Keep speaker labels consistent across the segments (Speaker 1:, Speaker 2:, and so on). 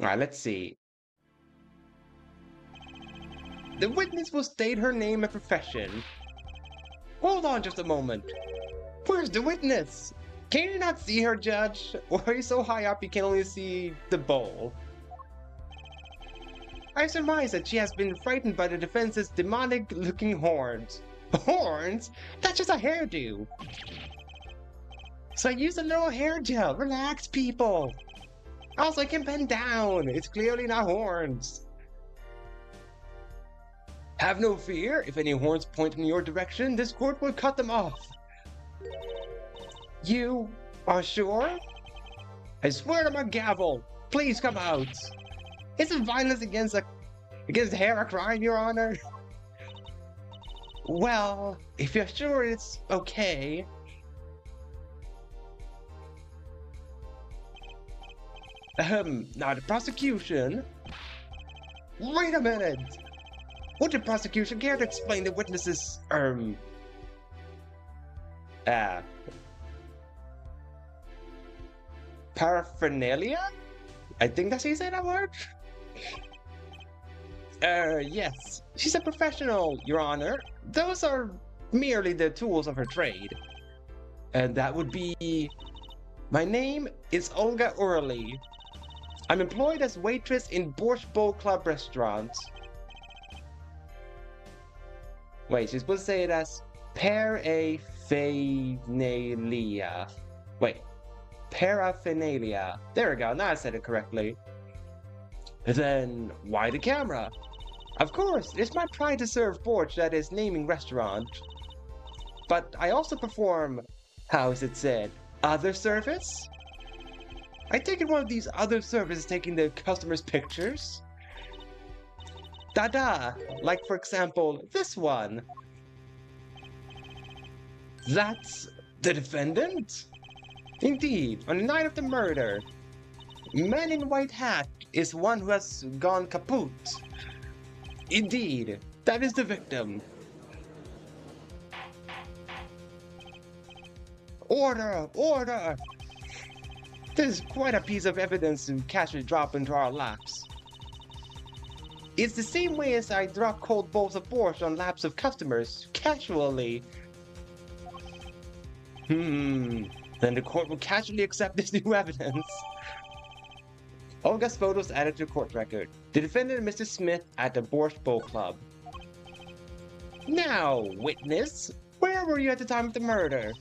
Speaker 1: Alright, let's see. The witness will state her name and profession. Hold on just a moment. Where's the witness? Can you not see her, Judge? Or are you so high up you can only see the bowl? I surmise that she has been frightened by the defense's demonic-looking horns. Horns? That's just a hairdo. So I used a little hair gel. Relax, people. Also, I can bend down. It's clearly not horns. Have no fear. If any horns point in your direction, this court will cut them off. You are sure? I swear to my gavel. Please come out. Isn't violence against hair a crime, Your Honor? Well, if you're sure it's okay. Now the prosecution. Wait a minute. Would the prosecution care to explain the witnesses, paraphernalia? I think that's how you say that word? Yes. She's a professional, Your Honor. Those are merely the tools of her trade. And that would be... My name is Olga Orly. I'm employed as waitress in Borscht Bowl Club restaurant. Wait, she's supposed to say it as paraphernalia. Wait. Paraphernalia. There we go, now I said it correctly. Then, why the camera? Of course, it's my pride to serve Borscht at his naming restaurant. But I also perform, how is it said, other service? I take it one of these other services taking the customer's pictures? Dada, like for example, this one. That's the defendant? Indeed, on the night of the murder. Man in white hat is one who has gone kaput. Indeed, that is the victim. Order! Order! This is quite a piece of evidence to casually drop into our laps. It's the same way as I drop cold bowls of borscht on laps of customers, casually. Then the court will casually accept this new evidence. Olga's photos added to court record. The defendant, Mr. Smith, at the Borscht Bowl Club. Now, witness, where were you at the time of the murder?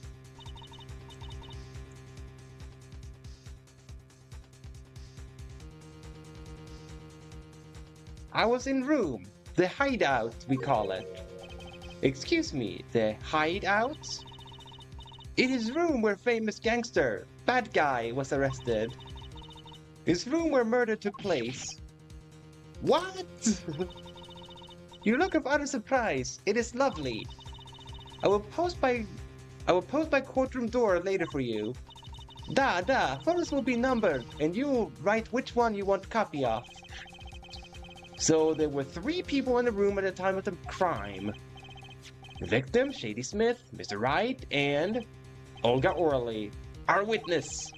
Speaker 1: I was in room. The hideout, we call it. Excuse me, the hideout? It is room where famous gangster, bad guy, was arrested. It's room where murder took place. What? You look of utter surprise. It is lovely. I will post by courtroom door later for you. Photos will be numbered, and you will write which one you want a copy of. So there were 3 people in the room at the time of the crime. The victim, Shady Smith, Mr. Wright, and Olga Orly, our witness.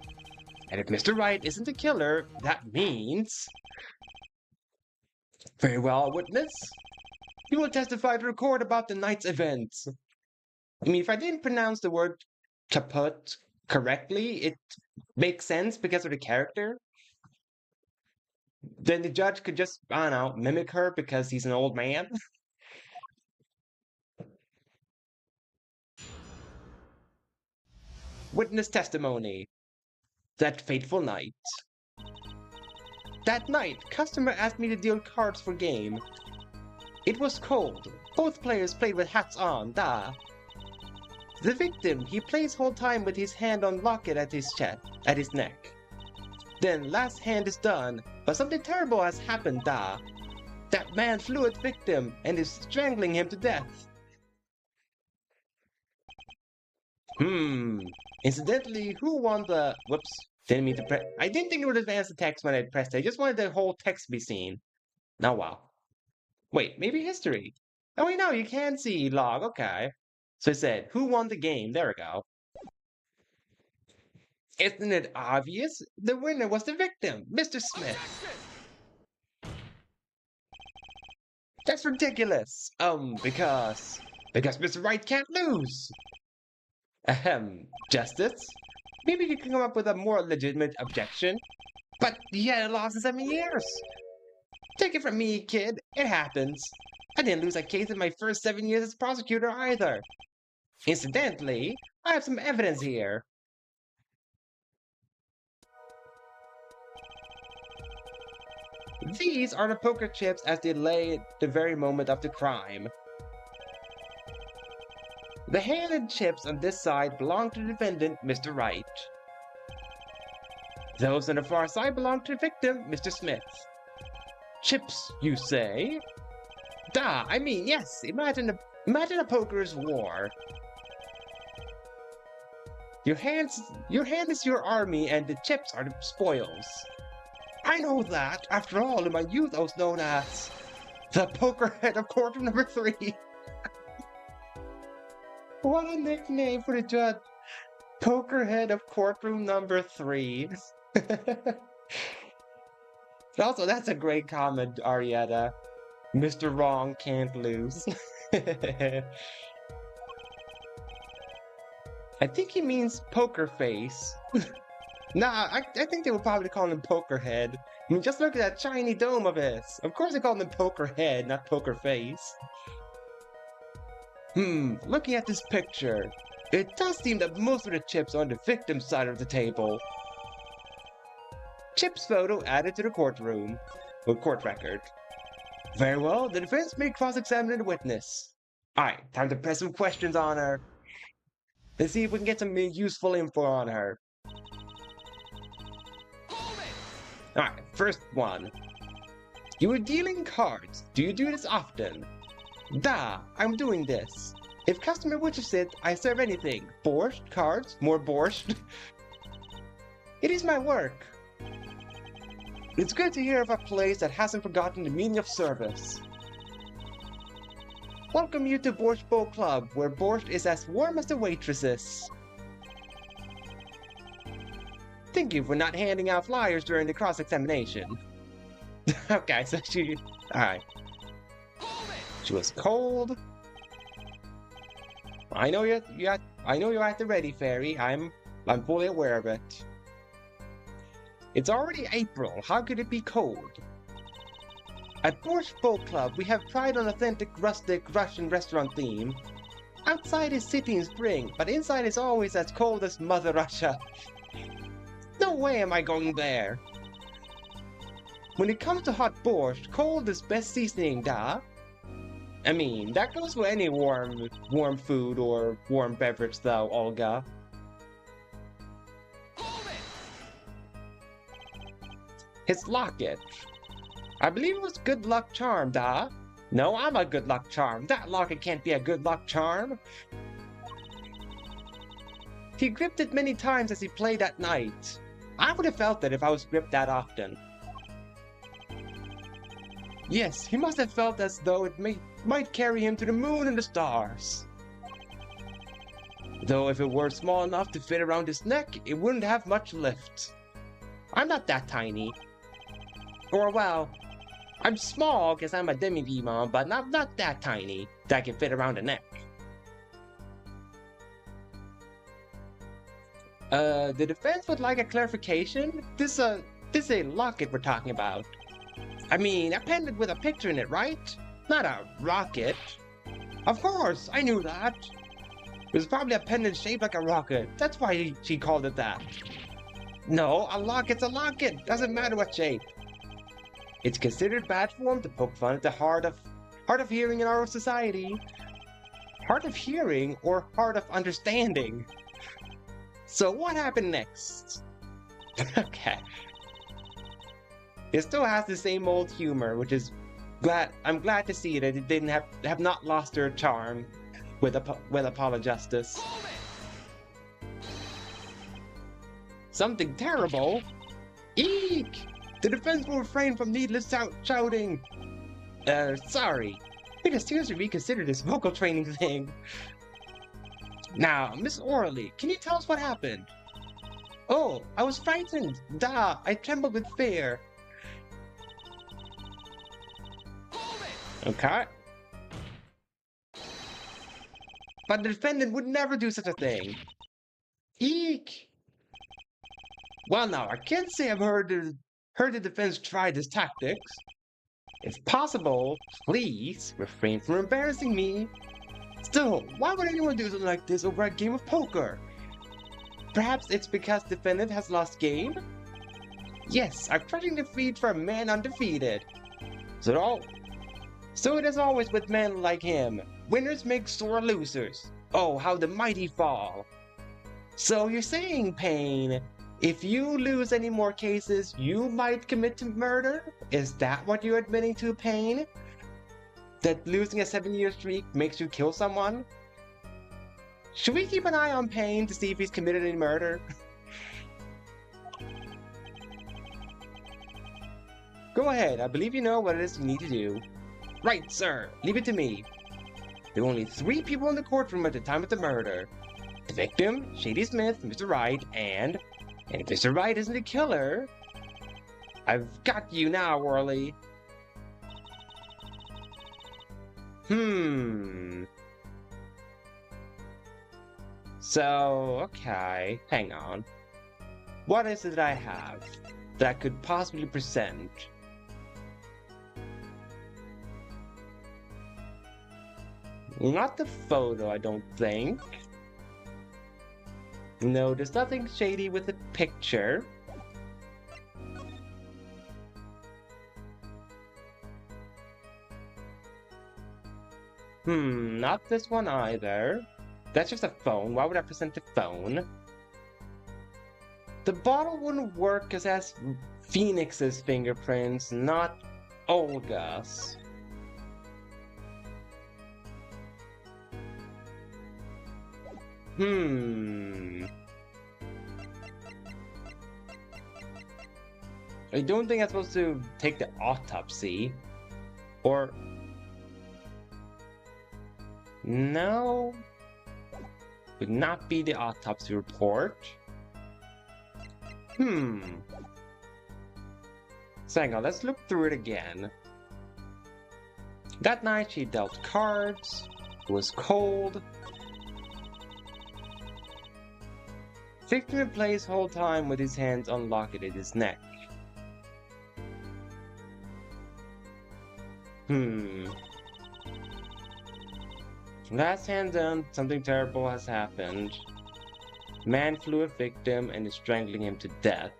Speaker 1: And if Mr. Wright isn't the killer, that means... Very well, witness. You will testify to record about the night's events. I mean, if I didn't pronounce the word kaput correctly, it makes sense because of the character. Then the judge could just, I don't know, mimic her because he's an old man. Witness testimony. That fateful night. That night, customer asked me to deal cards for game. It was cold. Both players played with hats on, The victim, he plays whole time with his hand on locket at his neck. Then last hand is done, but something terrible has happened, That man flew at victim and is strangling him to death. Incidentally, who won the... Whoops. Didn't mean to press... I didn't think it would advance the text when I pressed it. I just wanted the whole text to be seen. Now, wow. Wait, maybe history. Oh, wait, no, you can see log. Okay. So it said, who won the game? There we go. Isn't it obvious? The winner was the victim, Mr. Smith. That's ridiculous. Because Mr. Wright can't lose. Ahem, Justice? Maybe you can come up with a more legitimate objection. But he hadn't lost in 7 years. Take it from me, kid. It happens. I didn't lose a case in my first 7 years as prosecutor either. Incidentally, I have some evidence here. These are the poker chips as they lay at the very moment of the crime. The hand and chips on this side belong to the defendant, Mr. Wright. Those on the far side belong to the victim, Mr. Smith. Chips, you say? Duh, I mean, yes, imagine a poker's war. Your hand is your army and the chips are the spoils. I know that. After all, in my youth I was known as the poker head of courtroom number 3. What a nickname for the judge. Poker head of courtroom number 3. Also, that's a great comment, Arietta. Mr. Wrong can't lose. I think he means poker face. Nah, I think they would probably call him Poker Head. I mean, just look at that shiny dome of his. Of course they call him Poker Head, not Poker Face. Looking at this picture, it does seem that most of the chips are on the victim's side of the table. Chip's photo added to the courtroom. Or court record. Very well, the defense may cross-examine the witness. Alright, time to press some questions on her. Let's see if we can get some useful info on her. Alright, first one. You were dealing cards. Do you do this often? Duh, I'm doing this. If customer wishes it, I serve anything. Borscht, cards, more borscht. It is my work. It's good to hear of a place that hasn't forgotten the meaning of service. Welcome you to Borscht Bowl Club, where borscht is as warm as the waitresses. Thank you for not handing out flyers during the cross-examination. Okay, so she... Alright. She was cold. I know you're at the ready, Fairy. I'm fully aware of it. It's already April. How could it be cold? At Borscht Bowl Club, we have pride on authentic, rustic Russian restaurant theme. Outside is city in spring, but inside is always as cold as Mother Russia. No way am I going there. When it comes to hot borscht, cold is best seasoning, duh. I mean, that goes for any warm food or warm beverage though, Olga. His locket. I believe it was good luck charm, duh. No, I'm a good luck charm. That locket can't be a good luck charm. He gripped it many times as he played that night. I would have felt it if I was gripped that often. Yes, he must have felt as though it might carry him to the moon and the stars. Though if it were small enough to fit around his neck, it wouldn't have much lift. I'm not that tiny. Or well, I'm small because I'm a demi-demon, but not that tiny that can fit around the neck. The defense would like a clarification. This is a locket we're talking about. I mean, a pendant with a picture in it, right? Not a rocket. Of course, I knew that. It was probably a pendant shaped like a rocket. That's why she called it that. No, a locket's a locket. Doesn't matter what shape. It's considered bad form to poke fun at the hard of hearing in our society. Hard of hearing or hard of understanding? So what happened next? Okay. It still has the same old humor, which is I'm glad to see that it didn't have not lost their charm with Apolojustice. Something terrible? Eek! The defense will refrain from needless shouting. Sorry. We just seriously reconsider this vocal training thing. Now, Miss Orley, can you tell us what happened? Oh, I was frightened. Duh, I trembled with fear. Okay. But the defendant would never do such a thing. Eek! Well, now, I can't say I've heard the defense try these tactics. If possible, please refrain from embarrassing me. Still, why would anyone do something like this over a game of poker? Perhaps it's because defendant has lost game? Yes, I'm crushing defeat for a man undefeated. So it is always with men like him. Winners make sore losers. Oh, how the mighty fall. So you're saying, Pain, if you lose any more cases, you might commit to murder? Is that what you're admitting to, Pain? That losing a 7-year streak makes you kill someone? Should we keep an eye on Pain to see if he's committed any murder? Go ahead, I believe you know what it is you need to do. Right, sir, leave it to me. There were only 3 people in the courtroom at the time of the murder. The victim, Shady Smith, Mr. Wright, and if Mr. Wright isn't the killer... I've got you now, Worley. So, okay, hang on. What is it I have that I could possibly present? Not the photo, I don't think. No, there's nothing shady with the picture. Not this one either. That's just a phone. Why would I present the phone? The bottle wouldn't work because it has Phoenix's fingerprints, not Olga's. I don't think I'm supposed to take the autopsy. Or... No. Would not be the autopsy report. So hang on, let's look through it again. That night she dealt cards. It was cold. Victor plays whole time with his hands unlocked at his neck. Last hand done, something terrible has happened. Man flew a victim and is strangling him to death.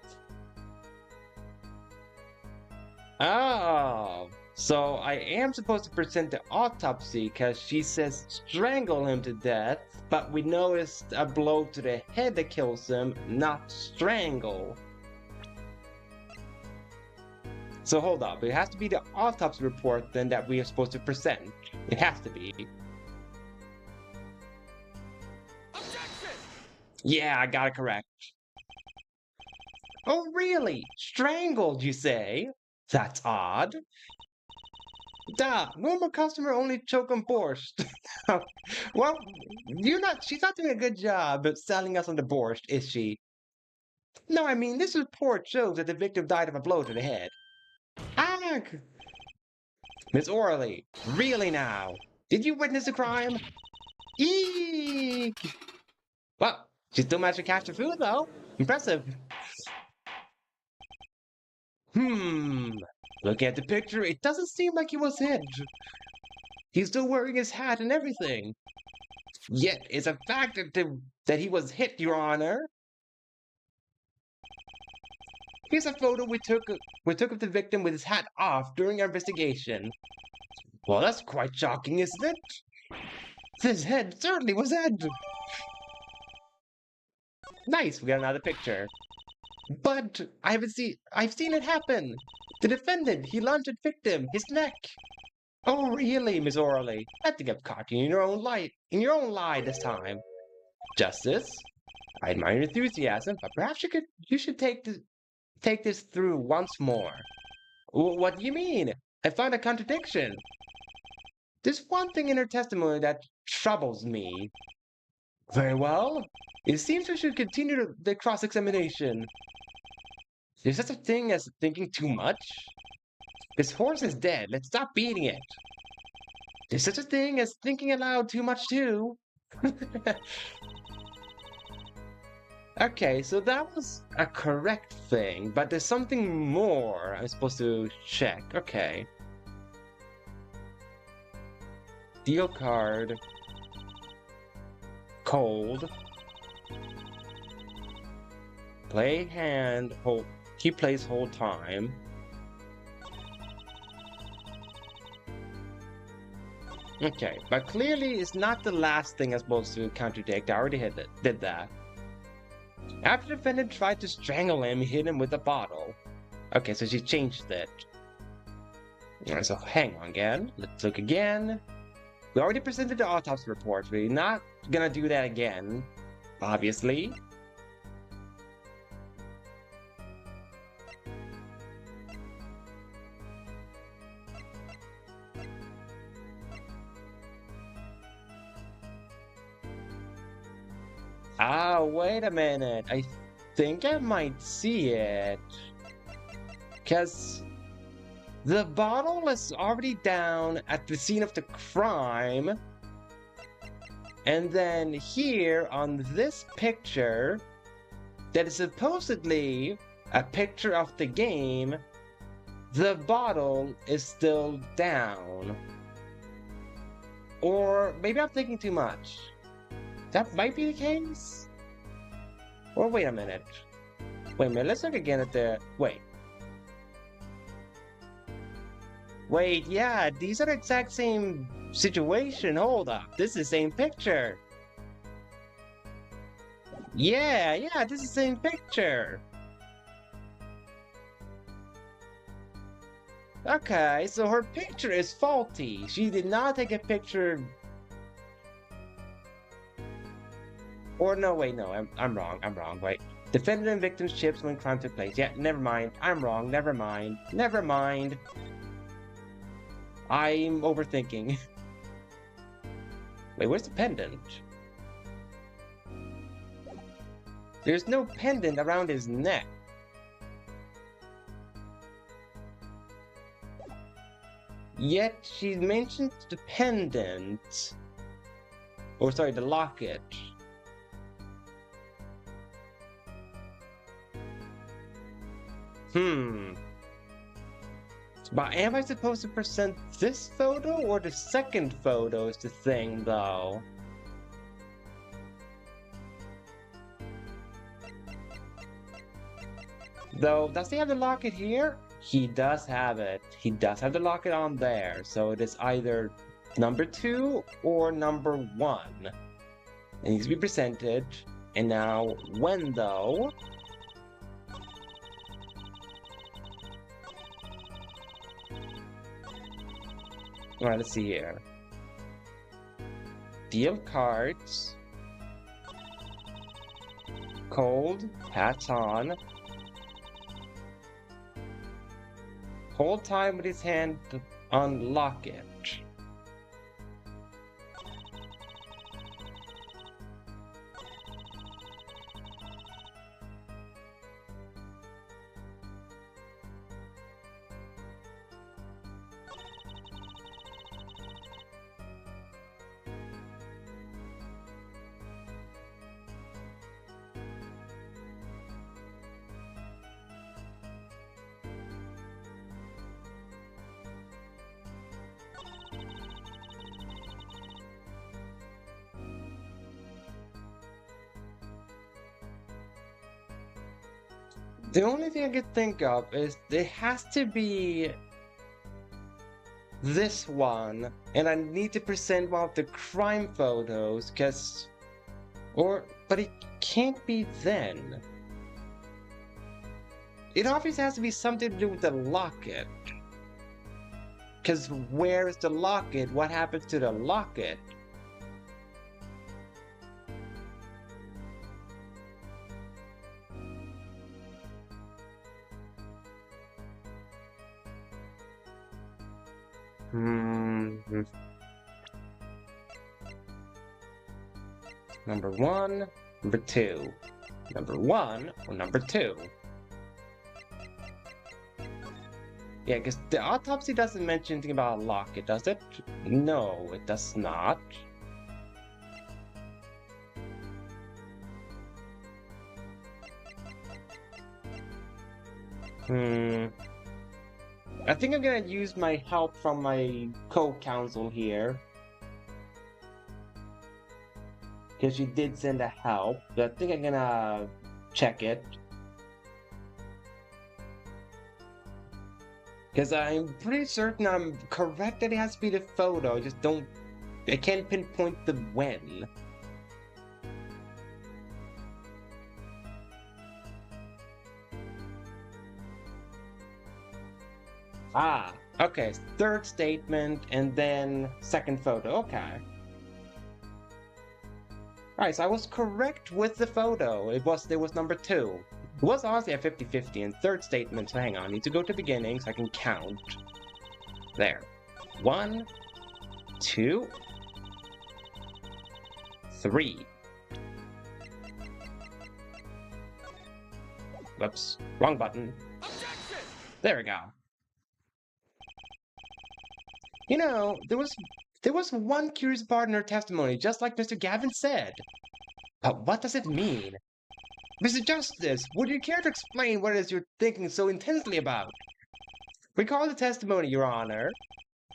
Speaker 1: Oh, so I am supposed to present the autopsy because she says strangle him to death, but we know it's a blow to the head that kills him, not strangle. So hold up, it has to be the autopsy report then that we are supposed to present. It has to be. Yeah, I got it correct. Oh, really? Strangled, you say? That's odd. Duh, normal customer only choke on borscht. Well, she's not doing a good job of selling us on the borscht, is she? No, I mean, this report shows that the victim died of a blow to the head. Ah! Miss Orley, really now? Did you witness the crime? Eek! Well, she still managed to catch the food, though. Impressive. Looking at the picture, it doesn't seem like he was hit. He's still wearing his hat and everything. Yet, it's a fact that he was hit, Your Honor. Here's a photo we took of the victim with his hat off during our investigation. Well, that's quite shocking, isn't it? His head certainly was Ed. Nice, we got another picture. But I've seen it happen. The defendant, he lunged at victim, his neck. Oh, really, Miss Orley? I think I've caught you in your own lie this time. Justice, I admire your enthusiasm, but perhaps you should take this through once more. What do you mean? I found a contradiction. There's one thing in her testimony that troubles me. Very well. It seems we should continue the cross-examination. There's such a thing as thinking too much? This horse is dead. Let's stop beating it. There's such a thing as thinking aloud too much too. Okay, so that was a correct thing, but there's something more I'm supposed to check. Okay. Deal card. Cold. Play hand. Hold. He plays whole time. Okay, but clearly it's not the last thing I'm supposed to contradict. I already did that. After the defendant tried to strangle him, he hit him with a bottle. Okay, so she changed it. Alright, so hang on again. Let's look again. We already presented the autopsy report. We're not gonna do that again, obviously. Ah, wait a minute. I think I might see it. Because the bottle is already down at the scene of the crime. And then here on this picture, that is supposedly a picture of the game, the bottle is still down. Or maybe I'm thinking too much. That might be the case? Or wait a minute. Wait a minute, let's look again at the... Wait. Wait, yeah, these are the exact same situation. Hold up, this is the same picture. Yeah, this is the same picture. Okay, so her picture is faulty. She did not take a picture... Or no, wait, no, I'm wrong, wait. Defendant and victim's chips when crime took place. Yeah, never mind, I'm wrong, never mind. I'm overthinking. Wait, where's the pendant? There's no pendant around his neck. Yet she mentions the pendant. Or sorry, the locket. But am I supposed to present this photo or the second photo is the thing, though? Though, does he have the locket here? He does have it. He does have the locket on there. So it is either number 2 or number 1. It needs to be presented. And now, when though? Alright, let's see here. Deal cards. Cold, hats on. Hold time with his hand to unlock it. The only thing I could think of is it has to be this one, and I need to present one of the crime photos, but it can't be then. It obviously has to be something to do with the locket. Because where is the locket? What happens to the locket? Number 1, number 2. Number 1 or number 2? Yeah, because the autopsy doesn't mention anything about a locket, does it? No, it does not. Hmm. I think I'm gonna use my help from my co-counsel here. Because she did send a help. But I think I'm gonna check it. Because I'm pretty certain I'm correct that it has to be the photo. I can't pinpoint the when. Ah, okay. Third statement and then second photo. Okay. Alright, so I was correct with the photo. There was number two. It was honestly a 50-50 and third statement. So hang on, I need to go to beginning so I can count. There. 1, 2, 3. Whoops, wrong button. There we go. You know, there was one curious part in her testimony, just like Mr. Gavin said. But what does it mean? Mr. Justice, would you care to explain what it is you're thinking so intensely about? Recall the testimony, Your Honor.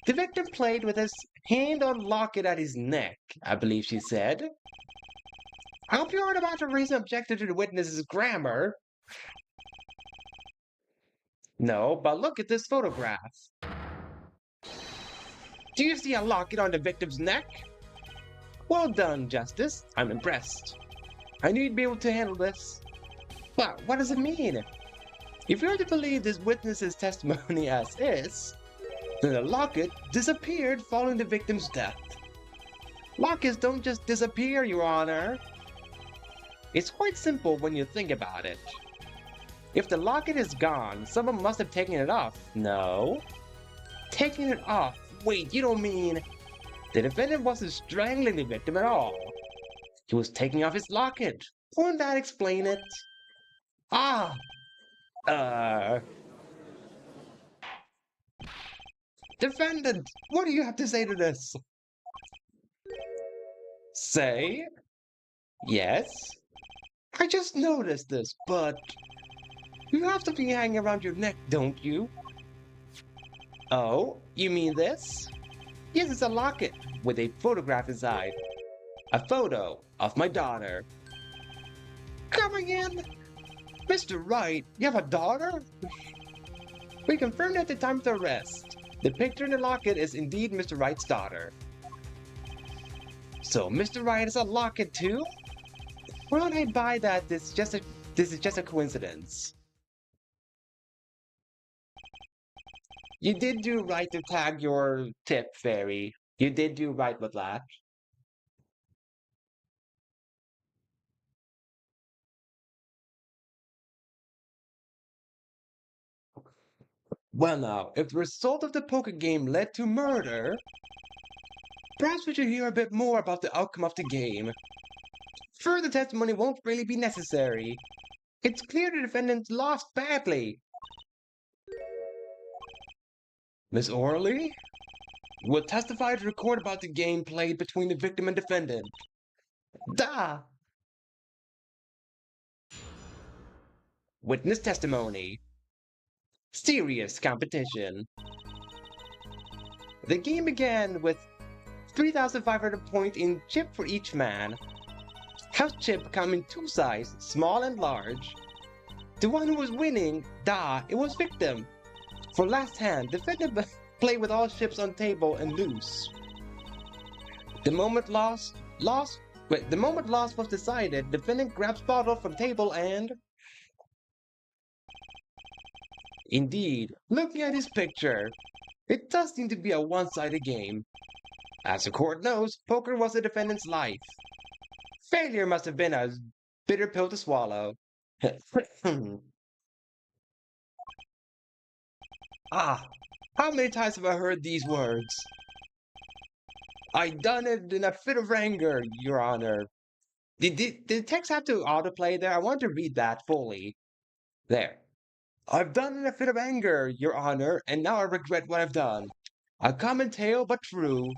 Speaker 1: The victim played with his hand on locket at his neck, I believe she said. I hope you aren't about to raise an objection to the witness's grammar. No, but look at this photograph. Do you see a locket on the victim's neck? Well done, Justice. I'm impressed. I knew you'd be able to handle this. But what does it mean? If you're to believe this witness's testimony as is, then the locket disappeared following the victim's death. Lockets don't just disappear, Your Honor. It's quite simple when you think about it. If the locket is gone, someone must have taken it off. No. Taking it off? Wait, you don't mean... The defendant wasn't strangling the victim at all. He was taking off his locket. Wouldn't that explain it? Ah! Defendant, what do you have to say to this? Say? Yes? I just noticed this, but... You have something hanging around your neck, don't you? Oh, you mean this? Yes, it's a locket with a photograph inside. A photo of my daughter. Coming in! Mr. Wright, you have a daughter? We confirmed at the time of the arrest. The picture in the locket is indeed Mr. Wright's daughter. So Mr. Wright has a locket too? Why don't I buy that this is just a coincidence? You did do right to tag your tip, Fairy. You did do right with that. Well now, if the result of the poker game led to murder, perhaps we should hear a bit more about the outcome of the game. Further testimony won't really be necessary. It's clear the defendant lost badly. Miss Orley will testify to record about the game played between the victim and defendant. Da! Witness testimony. Serious competition. The game began with 3,500 points in chip for each man. House chip come in two sizes, small and large. The one who was winning, it was victim. For last hand, defendant play with all chips on table and loose. The moment lost was decided, defendant grabs bottle from table and... Indeed, looking at his picture, it does seem to be a one-sided game. As the court knows, poker was the defendant's life. Failure must have been a bitter pill to swallow. Ah, how many times have I heard these words? I done it in a fit of anger, Your Honor. Did the text have to autoplay there? I want to read that fully. There. I've done in a fit of anger, Your Honor, and now I regret what I've done. A common tale, but true.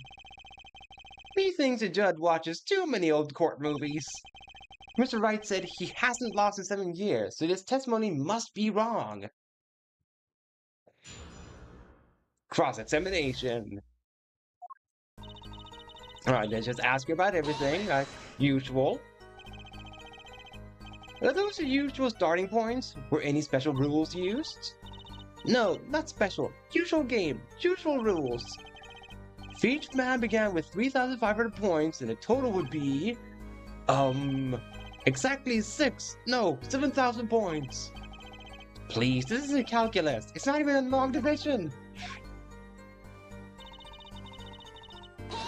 Speaker 1: Methinks the judge watches too many old court movies. Mr. Wright said he hasn't lost in 7 years, so this testimony must be wrong. Cross-examination. Alright, let's just ask you about everything, like usual. Are those the usual starting points? Were any special rules used? No, not special. Usual game, usual rules. If each man began with 3,500 points, then the total would be... exactly 7,000 points. Please, this isn't calculus. It's not even a long division.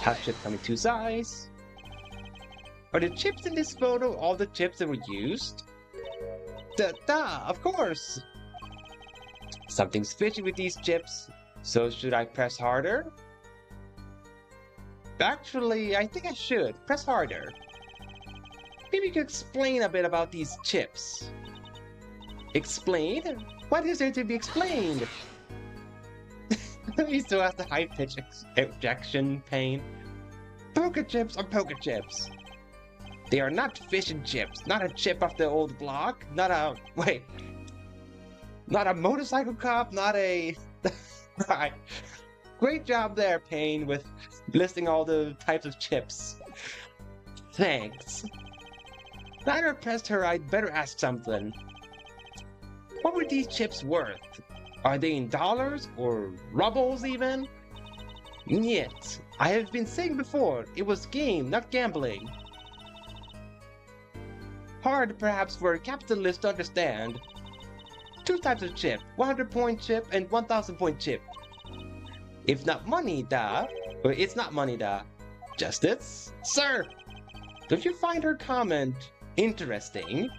Speaker 1: Half chip coming two sides. Are the chips in this photo all the chips that were used? Of course! Something's fishy with these chips, so should I press harder? Actually, I think I should. Press harder. Maybe you could explain a bit about these chips. Explain? What is there to be explained? He still has the high-pitched ejection pain. Poker chips are poker chips. They are not fish and chips, not a chip off the old block, not a motorcycle cop, not a... Right. Great job there, Payne, with listing all the types of chips. Thanks. Now that I've pressed her, I'd better ask something. What were these chips worth? Are they in dollars or rubles even? Yet, I have been saying before, it was game, not gambling. Hard perhaps for a capitalist to understand. Two types of chip, 100-point chip and 1,000-point chip. If not money, it's not money, Justice? Sir! Don't you find her comment interesting?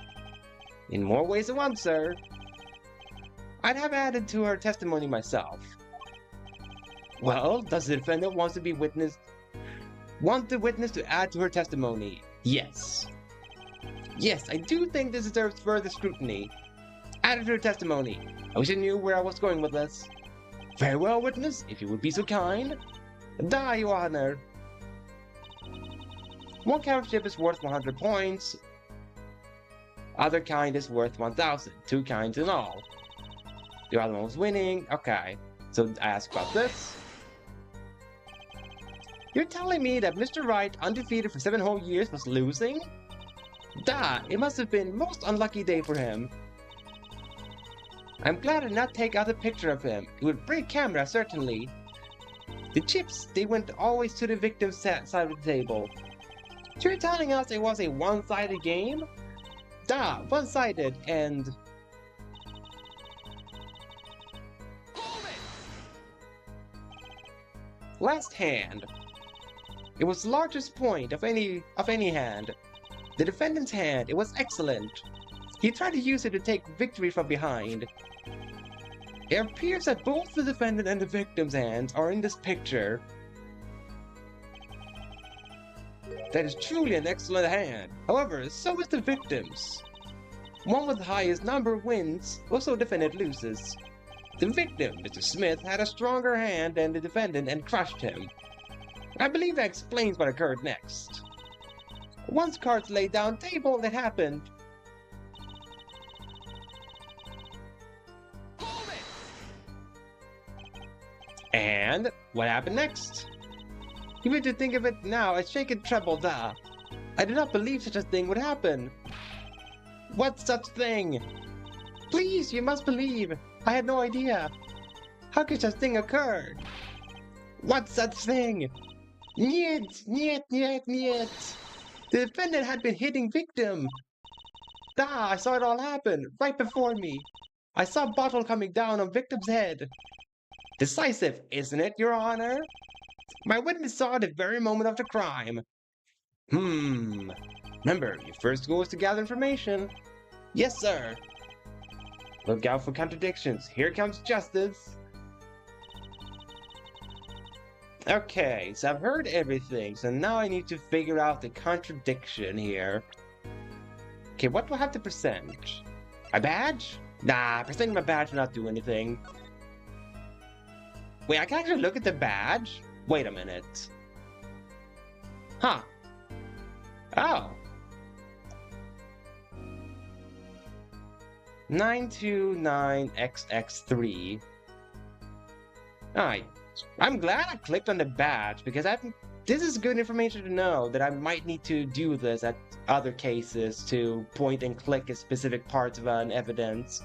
Speaker 1: In more ways than one, sir. I'd have added to her testimony myself. Well, does the defendant want the witness to add to her testimony? Yes. Yes, I do think this deserves further scrutiny. Added to her testimony. I wish I knew where I was going with this. Very well, witness, if you would be so kind. Your Honor. One kind of chip is worth 100 points. Other kind is worth 1,000. Two kinds in all. The other one was winning. Okay, so I ask about this. You're telling me that Mr. Wright, undefeated for 7 whole years, was losing? It must have been most unlucky day for him. I'm glad I did not take out a picture of him. It would break camera, certainly. The chips, they went always to the victim's side of the table. You're telling us it was a one-sided game? One-sided, and... Last hand. It was the largest point of any hand. The defendant's hand, it was excellent. He tried to use it to take victory from behind. It appears that both the defendant and the victim's hands are in this picture. That is truly an excellent hand. However, so is the victim's. One with the highest number wins, also the defendant loses. The victim, Mr. Smith, had a stronger hand than the defendant and crushed him. I believe that explains what occurred next. Once cards laid down table, it happened. And what happened next? Even to think of it now, I shake and tremble, I did not believe such a thing would happen. What such thing? Please, you must believe. I had no idea. How could such thing occur? What such thing? Niet. The defendant had been hitting victim. I saw it all happen, right before me. I saw a bottle coming down on victim's head. Decisive, isn't it, Your Honor? My witness saw the very moment of the crime. Remember, your first goal is to gather information. Yes, sir. Look out for contradictions. Here comes justice. Okay, so I've heard everything, so now I need to figure out the contradiction here. Okay, what do I have to present? A badge? Nah, presenting my badge will not do anything. Wait, I can actually look at the badge? Wait a minute. Huh. Oh. 929XX3. Alright. I'm glad I clicked on the badge because this is good information to know that I might need to do this at other cases to point and click at specific parts of an evidence.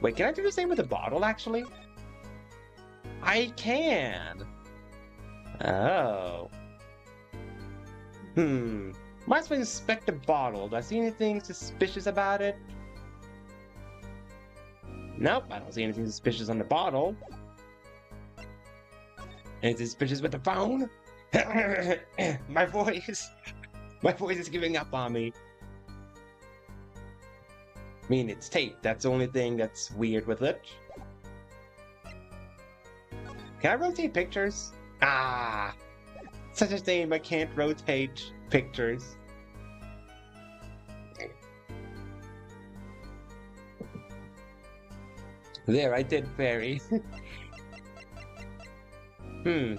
Speaker 1: Wait, can I do the same with the bottle actually? I can! Oh. Might as well inspect the bottle. Do I see anything suspicious about it? Nope, I don't see anything suspicious on the bottle. Anything suspicious with the phone? My voice is giving up on me. I mean, it's tape. That's the only thing that's weird with it. Can I rotate pictures? Ah! Such a shame I can't rotate pictures. There, I did fairy. Maybe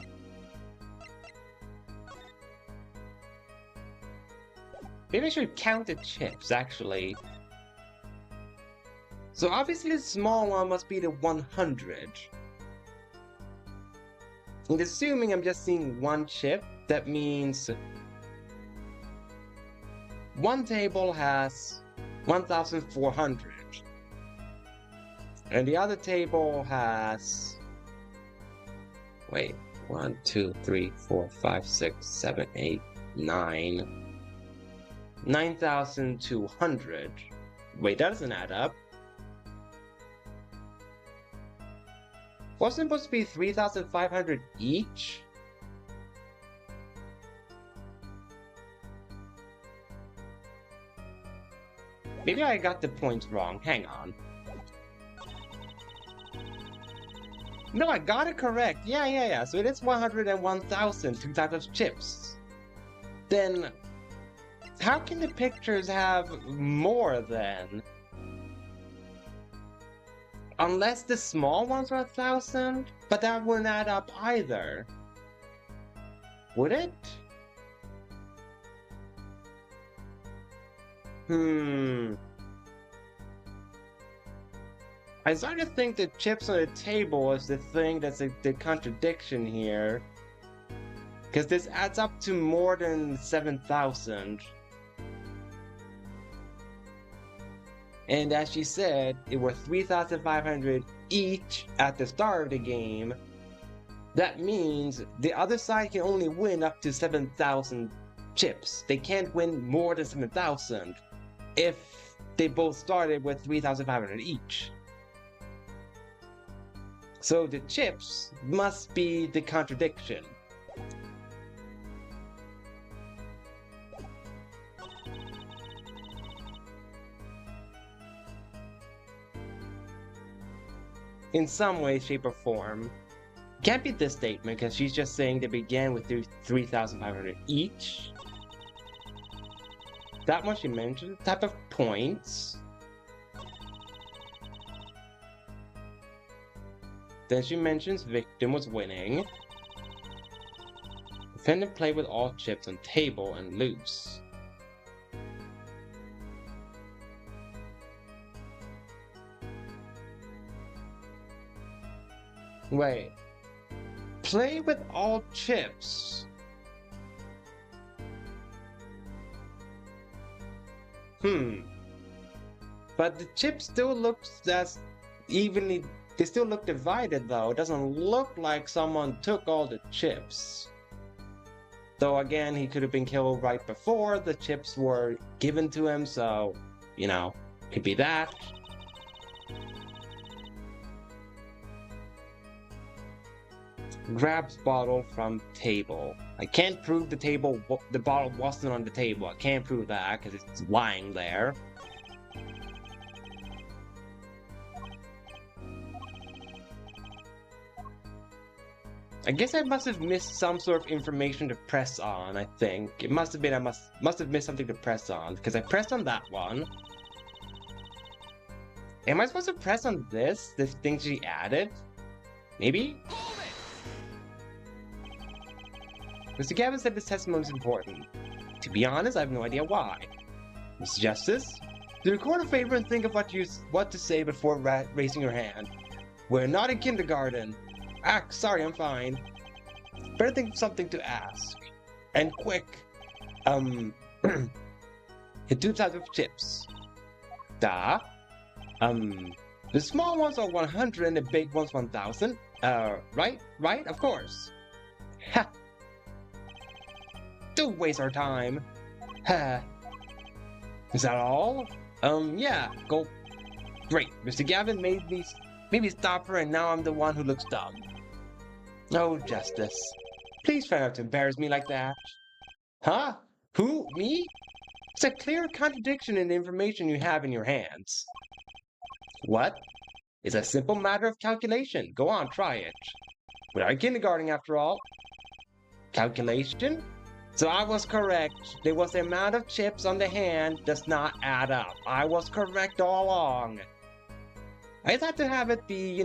Speaker 1: I should count the chips, actually. So obviously the small one must be the 100. And assuming I'm just seeing one chip, that means one table has 1,400. And the other table has... Wait, 1, 2, 3, 4, 5, 6, 7, 8, 9... 9,200. Wait, that doesn't add up. Wasn't it supposed to be 3,500 each? Maybe I got the points wrong. Hang on. No, I got it correct. Yeah. So it is 101,000, two types of chips. Then, how can the pictures have more then? Unless the small ones are 1,000, but that wouldn't add up either. Would it? I started to think the chips on the table is the thing that's the contradiction here. Because this adds up to more than 7,000. And as she said, it was 3,500 each at the start of the game. That means the other side can only win up to 7,000 chips. They can't win more than 7,000 if they both started with 3,500 each. So the chips must be the contradiction. In some way, shape, or form. Can't be this statement, because she's just saying they began with 3,500 each. That one she mentioned, type of points. Then she mentions victim was winning. Defendant played with all chips on table and loose. Wait. Play with all chips. But the chip still looks as evenly... They still look divided though. It doesn't look like someone took all the chips. Though again, he could have been killed right before the chips were given to him, so, you know, could be that. Grabs bottle from table. I can't prove the bottle wasn't on the table. I can't prove that because it's lying there. I guess I must have missed some sort of information to press on, I think. It must have been I must have missed something to press on, because I pressed on that one. Am I supposed to press on this thing she added? Maybe? Mr. Gavin said this testimony is important. To be honest, I have no idea why. Mr. Justice, do record a favor and think of what to say before raising your hand. We're not in kindergarten. Ah, sorry, I'm fine. Better think of something to ask. And quick. Hit 2 types of chips. The small ones are 100 and the big ones 1000. Right, of course. Ha! Don't waste our time. Ha! Is that all? Yeah, go. Great, Mr. Gavin made me stop her and now I'm the one who looks dumb. Oh, Justice. Please try not to embarrass me like that. Huh? Who? Me? It's a clear contradiction in the information you have in your hands. What? It's a simple matter of calculation. Go on, try it. We are in kindergarten after all. Calculation? So I was correct. There was the amount of chips on the hand does not add up. I was correct all along. I thought to have it be,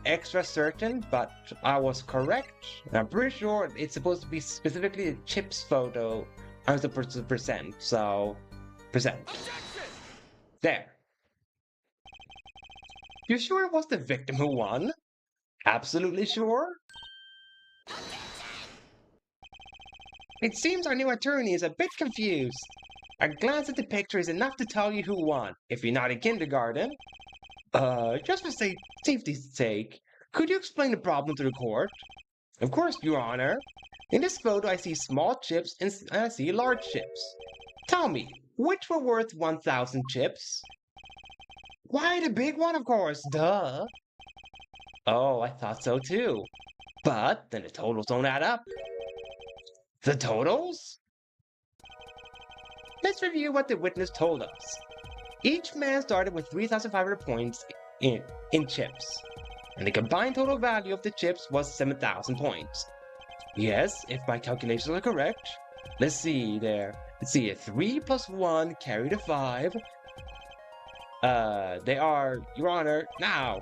Speaker 1: extra certain, but I was correct. I'm pretty sure it's supposed to be specifically the chips photo as a percent, so percent. There. You sure it was the victim who won? Absolutely sure? It seems our new attorney is a bit confused. A glance at the picture is enough to tell you who won, if you're not in kindergarten. Just for safety's sake, could you explain the problem to the court? Of course, Your Honor. In this photo, I see small chips and I see large chips. Tell me, which were worth 1000 chips? Why, the big one, of course, duh. Oh, I thought so too. But then the totals don't add up. The totals? Let's review what the witness told us. Each man started with 3,500 points in chips, and the combined total value of the chips was 7,000 points. Yes, if my calculations are correct. Let's see there. Let's see, a 3 plus 1 carried a 5. They are, Your Honor, now.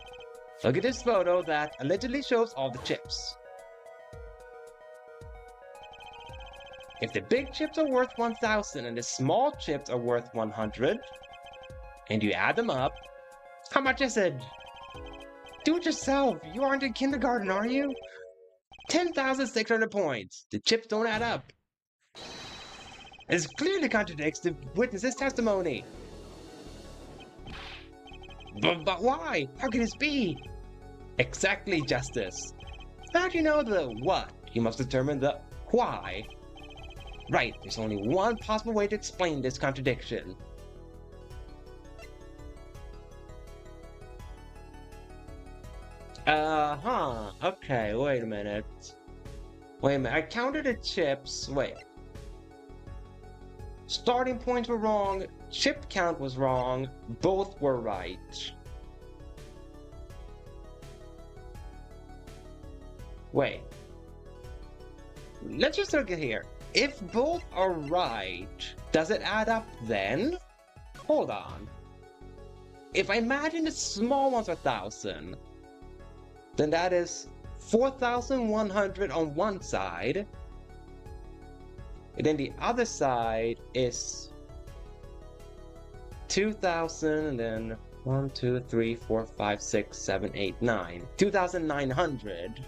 Speaker 1: Look at this photo that allegedly shows all the chips. If the big chips are worth 1,000 and the small chips are worth 100, and you add them up, how much is it? Do it yourself. You aren't in kindergarten, are you? 10,600 points. The chips don't add up. This clearly contradicts the witness's testimony. But why? How can this be? Exactly, Justice. Now that you know the what, you must determine the why. Right, there's only one possible way to explain this contradiction. Okay, wait a minute. I counted the chips. Wait. Starting points were wrong, chip count was wrong, both were right. Wait. Let's just look at here. If both are right, does it add up then? Hold on. If I imagine the small ones are 1,000, then that is 4,100 on one side, and then the other side is 2,000, and then 1, 2, 3, 4, 5, 6, 7, 8, 9. 2,900.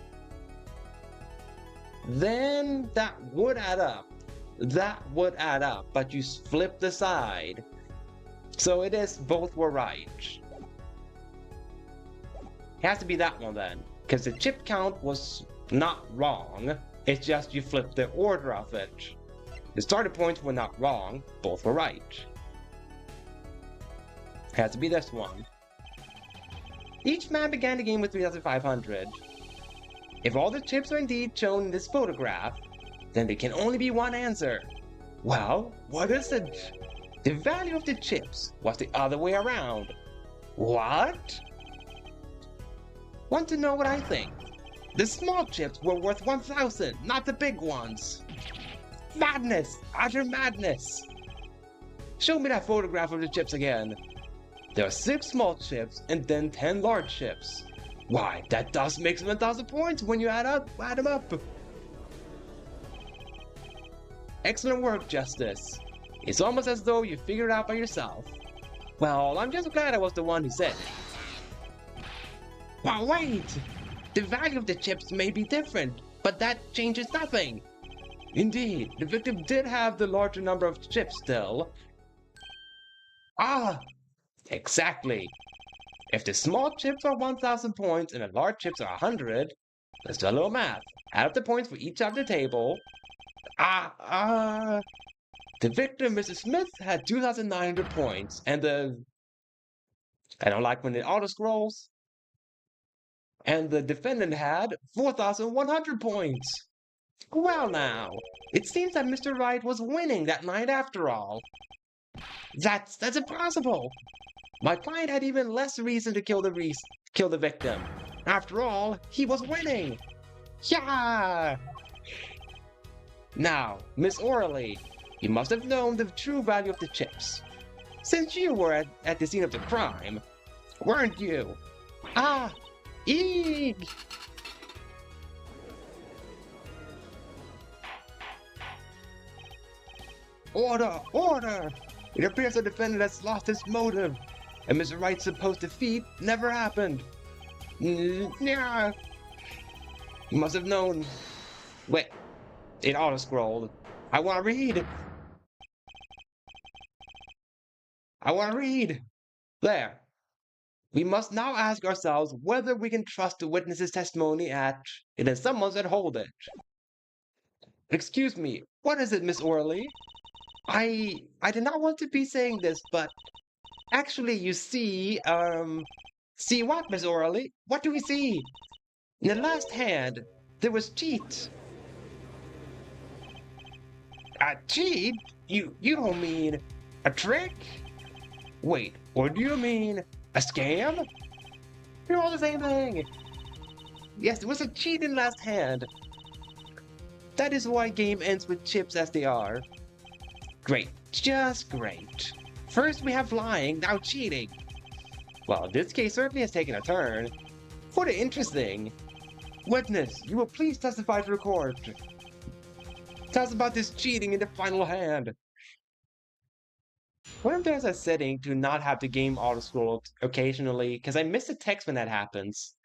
Speaker 1: Then that would add up. That would add up, but you flip the side. So it is both were right. It has to be that one then, because the chip count was not wrong. It's just you flipped the order of it. The starting points were not wrong, both were right. It has to be this one. Each man began the game with 3,500. If all the chips are indeed shown in this photograph, then there can only be one answer. Well, what is it? The value of the chips was the other way around. What? Want to know what I think? The small chips were worth 1,000, not the big ones. Madness! Utter madness! Show me that photograph of the chips again. There are 6 small chips and then 10 large chips. Why, that does make 7,000 points when you add them up. Excellent work, Justice. It's almost as though you figured it out by yourself. Well, I'm just glad I was the one who said it. But wait! The value of the chips may be different, but that changes nothing. Indeed, the victim did have the larger number of chips still. Ah, exactly. If the small chips are 1,000 points and the large chips are 100, let's do a little math. Add up the points for each of the table. The victim, Mrs. Smith, had 2,900 points, and I don't like when it auto scrolls. And the defendant had 4,100 points. Well now, it seems that Mr. Wright was winning that night after all. That's impossible. My client had even less reason to kill the victim. After all, he was winning. Yeah. Now, Miss Orley, you must have known the true value of the chips. Since you were at the scene of the crime, weren't you? Ah, eeg! Order! Order! It appears the defendant has lost his motive, and Mr. Wright's supposed defeat never happened. Yeah. You must have known. Wait, it auto-scrolled. I want to read. I want to read. There. We must now ask ourselves whether we can trust the witness's testimony at. And then someone said, hold it. Excuse me, what is it, Miss Orley? I did not want to be saying this, but actually, you see, see what, Miss Orley? What do we see? In the last hand, there was cheat. A cheat? You don't mean a trick? Wait, or do you mean a scam? They're all the same thing. Yes, there was a cheat in last hand. That is why game ends with chips as they are. Great, just great. First we have lying, now cheating. Well, this case certainly has taken a turn. What interesting. Witness, you will please testify to the court. Tell us about this cheating in the final hand. What if there's a setting to not have the game auto-scroll occasionally? Because I miss the text when that happens.